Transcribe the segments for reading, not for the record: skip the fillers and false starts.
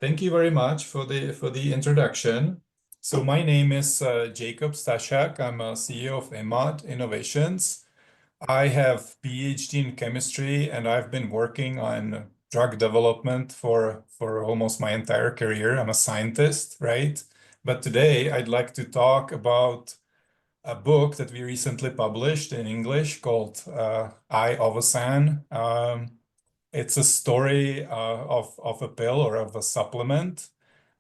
Thank you very much for the introduction. So my name is Jakub Staszak. I'm a CEO of Immod Innovations. I have PhD in chemistry, and I've been working on drug development for almost my entire career. I'm a scientist, right? But today I'd like to talk about a book that we recently published in English called Ovosan. It's a story of a pill or of a supplement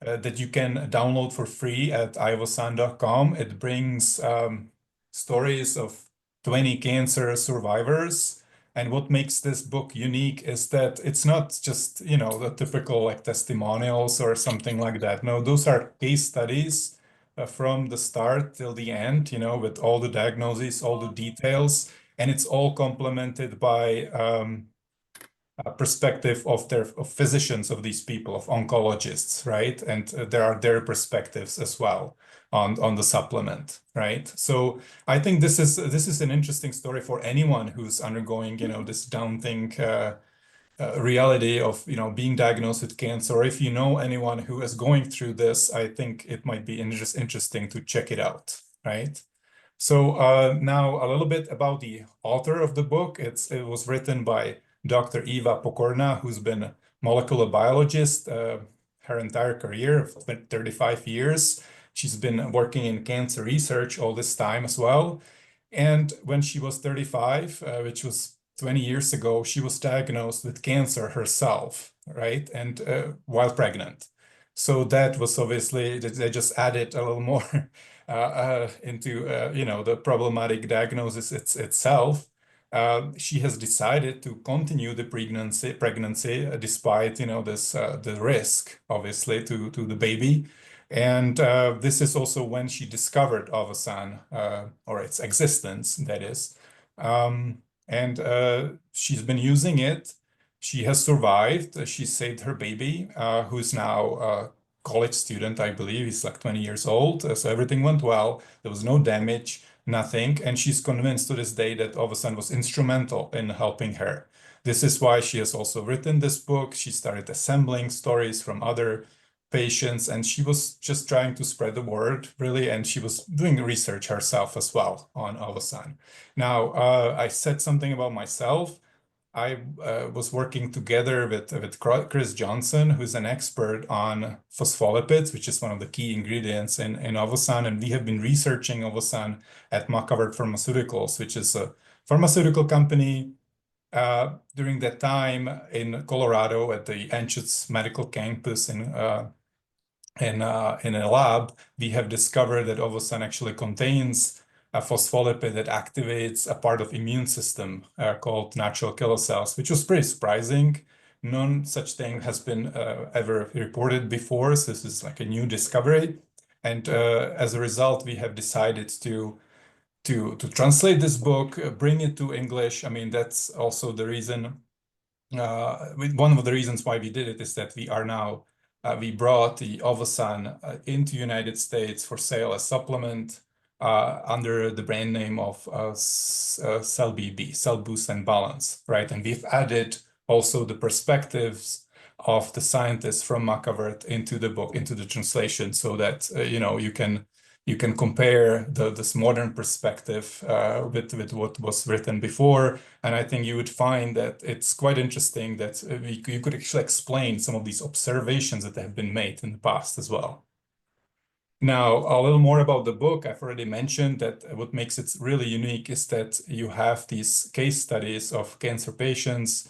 that you can download for free at ivosan.com. It brings stories of 20 cancer survivors. And what makes this book unique is that it's not just, the typical like testimonials or something like that. No, those are case studies from the start till the end, with all the diagnoses, all the details, and it's all complemented by perspective of physicians, of these people, of oncologists, right? And there are their perspectives as well on the supplement, right? So I think this is an interesting story for anyone who's undergoing, this daunting reality of, being diagnosed with cancer. Or if you know anyone who is going through this, I think it might be interesting to check it out, right? So now a little bit about the author of the book. It was written by Dr. Eva Pokorna, who's been a molecular biologist her entire career, 35 years. She's been working in cancer research all this time as well. And when she was 35, which was 20 years ago, she was diagnosed with cancer herself, right? And while pregnant. So that was obviously, they just added a little more into the problematic diagnosis itself. She has decided to continue the pregnancy despite this the risk, obviously, to the baby. And this is also when she discovered Ovosan, or its existence, that is. And she's been using it. She has survived. She saved her baby, who's now a college student, I believe. He's like 20 years old. So everything went well. There was no damage, nothing. And she's convinced to this day that Ovosan was instrumental in helping her. This is why she has also written this book. She started assembling stories from other patients, and she was just trying to spread the word, really, and she was doing research herself as well on Ovosan. Now, I said something about myself. I was working together with Chris Johnson, who's an expert on phospholipids, which is one of the key ingredients in Ovosan, and we have been researching Ovosan at Makavert Pharmaceuticals, which is a pharmaceutical company. During that time in Colorado at the Anschutz Medical Campus in a lab, we have discovered that Ovosan actually contains a phospholipid that activates a part of immune system called natural killer cells, which was pretty surprising. None such thing has been ever reported before, so this is like a new discovery. And as a result, we have decided to translate this book, bring it to English. I mean, that's also the reason. One of the reasons why we did it is that we are now we brought the Ovosan into United States for sale as supplement under the brand name of CellBB, Cell Boost and Balance, right? And we've added also the perspectives of the scientists from Makavert into the book, into the translation, so that you can compare this modern perspective with what was written before. And I think you would find that it's quite interesting that you could actually explain some of these observations that have been made in the past as well. Now, a little more about the book. I've already mentioned that what makes it really unique is that you have these case studies of cancer patients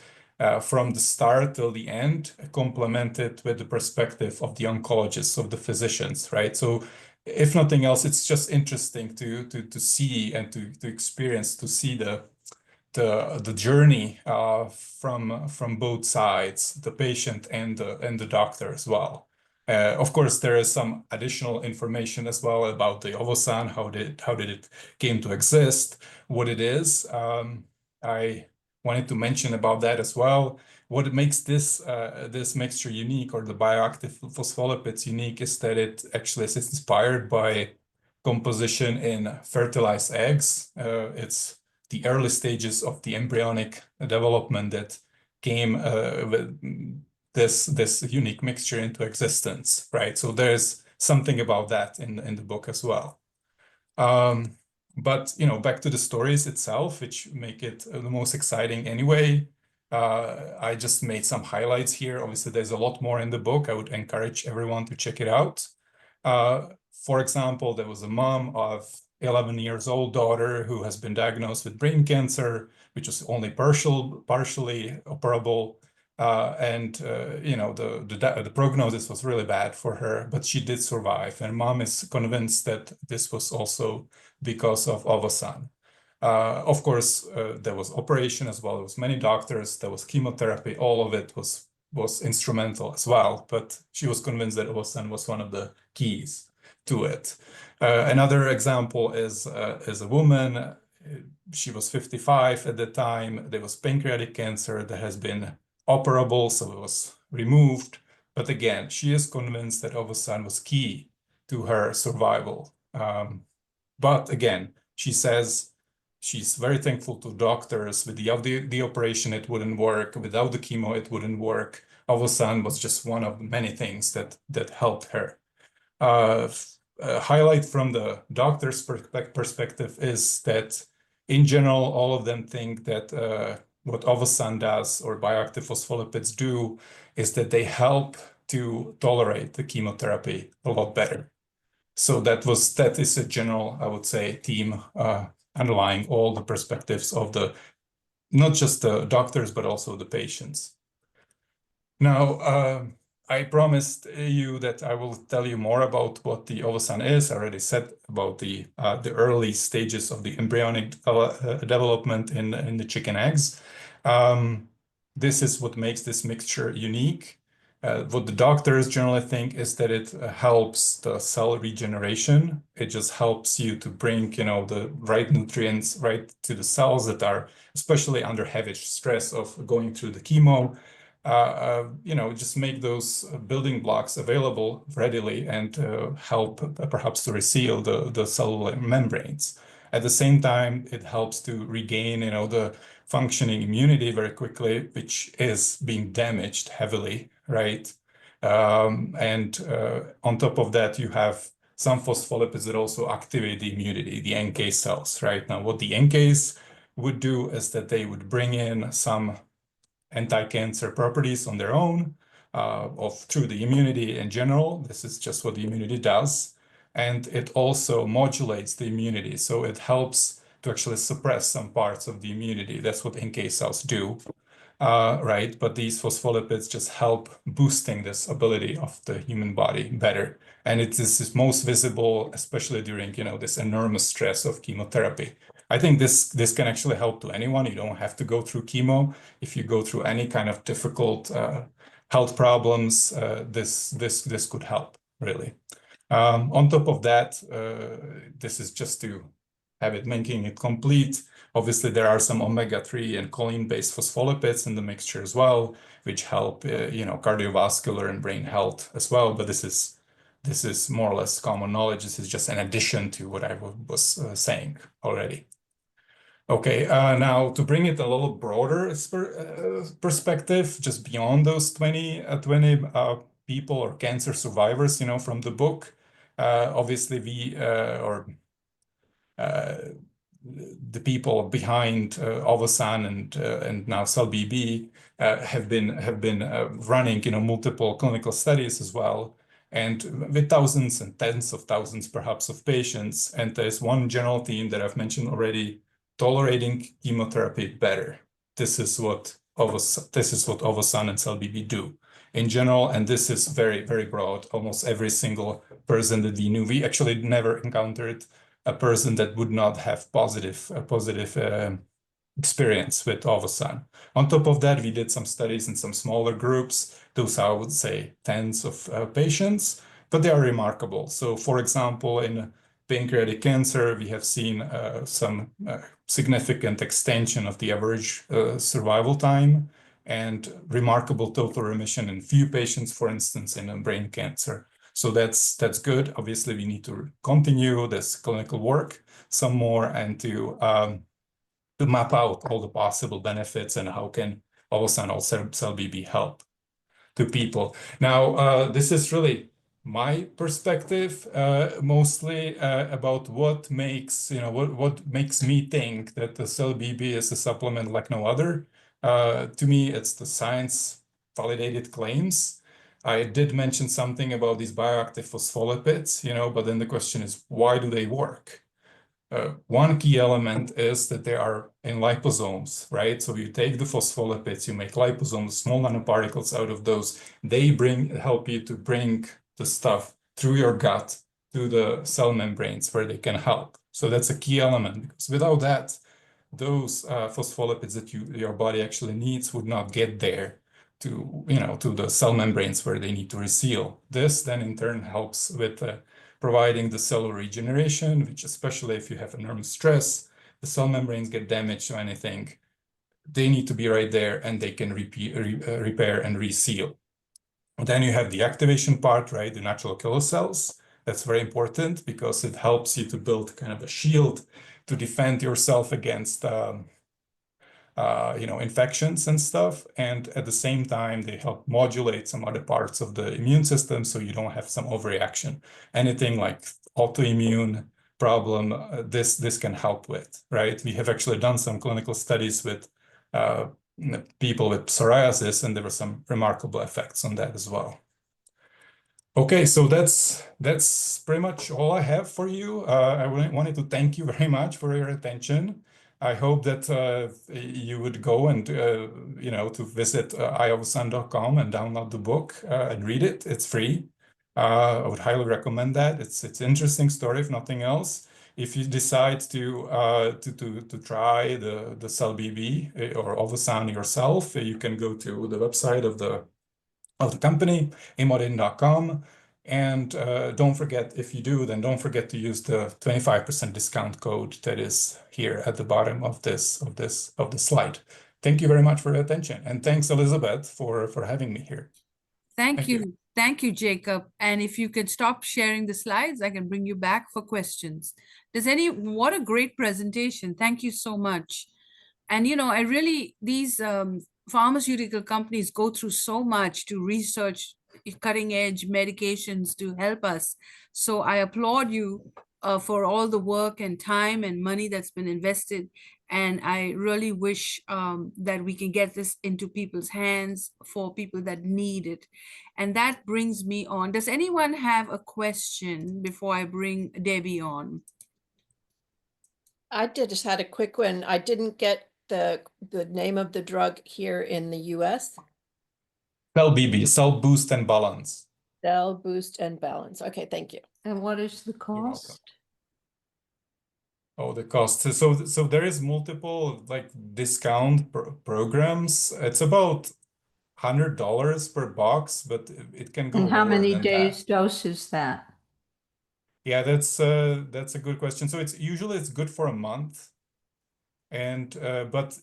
from the start till the end, complemented with the perspective of the oncologists, of the physicians, right? So if nothing else, it's just interesting to see and to experience, to see the journey from both sides, the patient and the doctor as well. Of course, there is some additional information as well about the Ovosan, how did it came to exist, what it is. I wanted to mention about that as well. What makes this mixture unique, or the bioactive phospholipids unique, is that it actually is inspired by composition in fertilized eggs. It's the early stages of the embryonic development that came this unique mixture into existence, right? So there's something about that in the book as well. But back to the stories itself, which make it the most exciting anyway. I just made some highlights here. Obviously, there's a lot more in the book. I would encourage everyone to check it out. For example, there was a mom of 11 years old daughter who has been diagnosed with brain cancer, which was only partially operable. The prognosis was really bad for her, but she did survive. And mom is convinced that this was also because of Ovosan. Of course, there was operation as well. There was many doctors. There was chemotherapy. All of it was instrumental as well. But she was convinced that Ovosan was one of the keys to it. Another example is a woman. She was 55 at the time. There was pancreatic cancer that has been operable, so it was removed. But again, she is convinced that Ovosan was key to her survival. But again, she says she's very thankful to doctors. Without the operation, it wouldn't work. Without the chemo, it wouldn't work. Ovosan was just one of many things that helped her. Highlight from the doctor's perspective is that in general, all of them think that what Ovosan does or bioactive phospholipids do is that they help to tolerate the chemotherapy a lot better. So that is a general, I would say, theme underlying all the perspectives of not just the doctors, but also the patients. Now, I promised you that I will tell you more about what the Ovosan is. I already said about the early stages of the embryonic development in the chicken eggs. This is what makes this mixture unique. What the doctors generally think is that it helps the cell regeneration. It just helps you to bring, the right nutrients right to the cells that are especially under heavy stress of going through the chemo. Just make those building blocks available readily and help perhaps to reseal the cellular membranes. At the same time, it helps to regain, the functioning immunity very quickly, which is being damaged heavily, right? On top of that, you have some phospholipids that also activate the immunity, the NK cells, right? Now, what the NKs would do is that they would bring in some anti-cancer properties on their own through the immunity in general. This is just what the immunity does. And it also modulates the immunity. So it helps to actually suppress some parts of the immunity. That's what NK cells do, right? But these phospholipids just help boosting this ability of the human body better. And this is most visible, especially during, this enormous stress of chemotherapy. I think this can actually help to anyone. You don't have to go through chemo. If you go through any kind of difficult health problems, this could help, really. On top of that, this is just to have it making it complete. Obviously, there are some omega-3 and choline-based phospholipids in the mixture as well, which help, cardiovascular and brain health as well. But this is more or less common knowledge. This is just an addition to what I was saying already. Okay, now to bring it a little broader perspective, just beyond those 20 people or cancer survivors, from the book, obviously the people behind Ovosan and now CellBB have been running, multiple clinical studies as well, and with thousands and tens of thousands, perhaps, of patients. And there's one general theme that I've mentioned already: tolerating chemotherapy better. This is what Ovosan and CellBB do in general, and this is very, very broad. Almost every single person that we knew, we actually never encountered a person that would not have positive experience with Ovosan. On top of that, we did some studies in some smaller groups. Those are, I would say, tens of patients, but they are remarkable. So, for example, in pancreatic cancer, we have seen some significant extension of the average survival time and remarkable total remission in few patients, for instance, in brain cancer. So that's good. Obviously, we need to continue this clinical work some more and to map out all the possible benefits and how can Ovosan or CellBB help. to people. Now, this is really my perspective, mostly about what makes, what makes me think that the CellBB is a supplement like no other. To me, it's the science validated claims. I did mention something about these bioactive phospholipids, but then the question is, why do they work? One key element is that they are in liposomes, right? So you take the phospholipids, you make liposomes, small nanoparticles out of those. They help you to bring the stuff through your gut to the cell membranes where they can help. So that's a key element, because without that, those phospholipids that your body actually needs would not get there to the cell membranes where they need to reseal. This then in turn helps with providing the cellular regeneration, which especially if you have enormous stress, the cell membranes get damaged or anything, they need to be right there and they can repair and reseal. Then you have the activation part, right? The natural killer cells. That's very important because it helps you to build kind of a shield to defend yourself against infections and stuff. And at the same time, they help modulate some other parts of the immune system so you don't have some overreaction. Anything like autoimmune problem, this can help with, right? We have actually done some clinical studies with people with psoriasis, and there were some remarkable effects on that as well. Okay, so that's pretty much all I have for you. I wanted to thank you very much for your attention. I hope that you would go and to visit iovosan.com and download the book and read it. It's free. I would highly recommend that. It's interesting story, if nothing else. If you decide to try the CellBB or Ovosan yourself, you can go to the website of the company, immodin.com. And don't forget, if you do, then don't forget to use the 25% discount code that is here at the bottom of this slide. Thank you very much for your attention. And thanks, Elizabeth, for having me here. Thank you. Thank you, Jacob. And if you could stop sharing the slides, I can bring you back for questions. What a great presentation. Thank you so much. And, these pharmaceutical companies go through so much to research cutting edge medications to help us. So I applaud you for all the work and time and money that's been invested. And I really wish that we can get this into people's hands for people that need it. And that brings me on. Does anyone have a question before I bring Debbie on? I just had a quick one. I didn't get the name of the drug here in the US. CellBB, Cell Boost and Balance. Cell Boost and Balance. Okay, thank you. And what is the cost? Oh, the cost. So there is multiple like discount programs. It's about $100 per box, but it can go And how lower many than days that. dose is that? Yeah, that's a good question. So it's good for a month. And but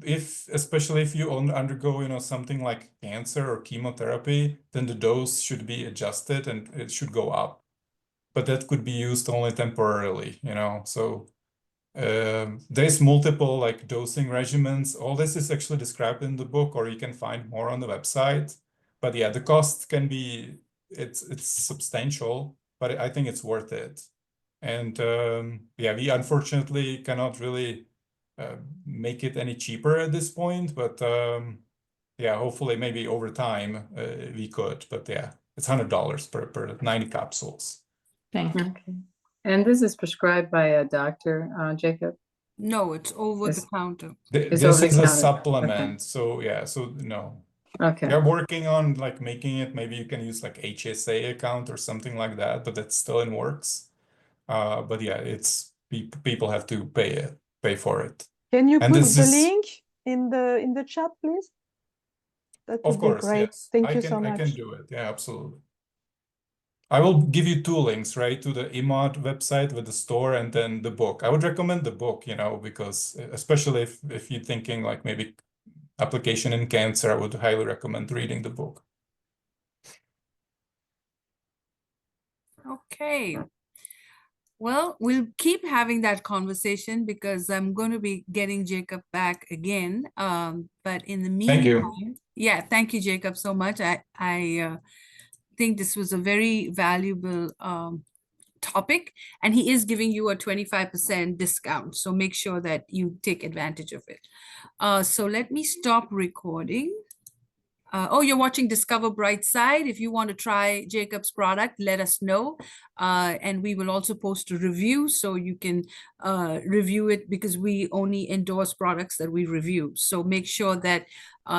especially if you undergo something like cancer or chemotherapy, then the dose should be adjusted and it should go up. But that could be used only temporarily, So there's multiple like dosing regimens. All this is actually described in the book, or you can find more on the website. But yeah, the cost can be it's substantial, but I think it's worth it. And yeah, we unfortunately cannot really make it any cheaper at this point, but yeah, hopefully maybe over time we could. But yeah, it's $100 per 90 capsules. Thank you. Okay. And this is prescribed by a doctor, Jacob? No, it's over the counter. This over the is a counter. supplement. Okay. So yeah, so no. Okay. They're working on like making it, maybe you can use like HSA account or something like that, but that's still in works. But yeah, it's people have to pay for it. Can you And put this the is- link in the chat, please? That Of would be course, great. yes. Thank you so I can much. do it. Yeah, absolutely. I will give you two links, right, to the Immod website with the store and then the book. I would recommend the book, because especially if you're thinking like maybe application in cancer, I would highly recommend reading the book. Okay. Well, we'll keep having that conversation because I'm going to be getting Jacob back again. But in the Thank you. meantime, yeah, thank you, Jacob, so much. I think this was a very valuable topic, and he is giving you a 25% discount. So make sure that you take advantage of it. So let me stop recording. Oh, you're watching Discover Brightside. If you want to try Jacob's product, let us know. And we will also post a review so you can review it, because we only endorse products that we review. So make sure that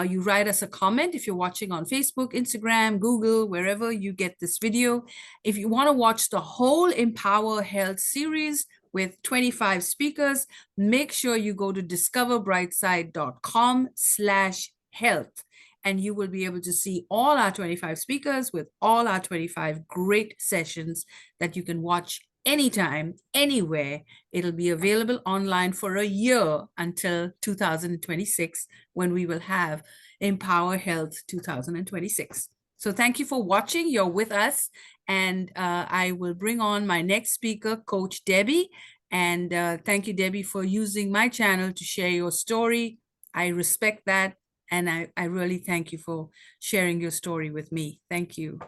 you write us a comment if you're watching on Facebook, Instagram, Google, wherever you get this video. If you want to watch the whole Empower Health series with 25 speakers, make sure you go to discoverbrightside.com/health. And you will be able to see all our 25 speakers with all our 25 great sessions that you can watch anytime, anywhere. It'll be available online for a year until 2026, when we will have Empower Health 2026. So thank you for watching. You're with us. And I will bring on my next speaker, Coach Debbie. And thank you, Debbie, for using my channel to share your story. I respect that. And I really thank you for sharing your story with me. Thank you.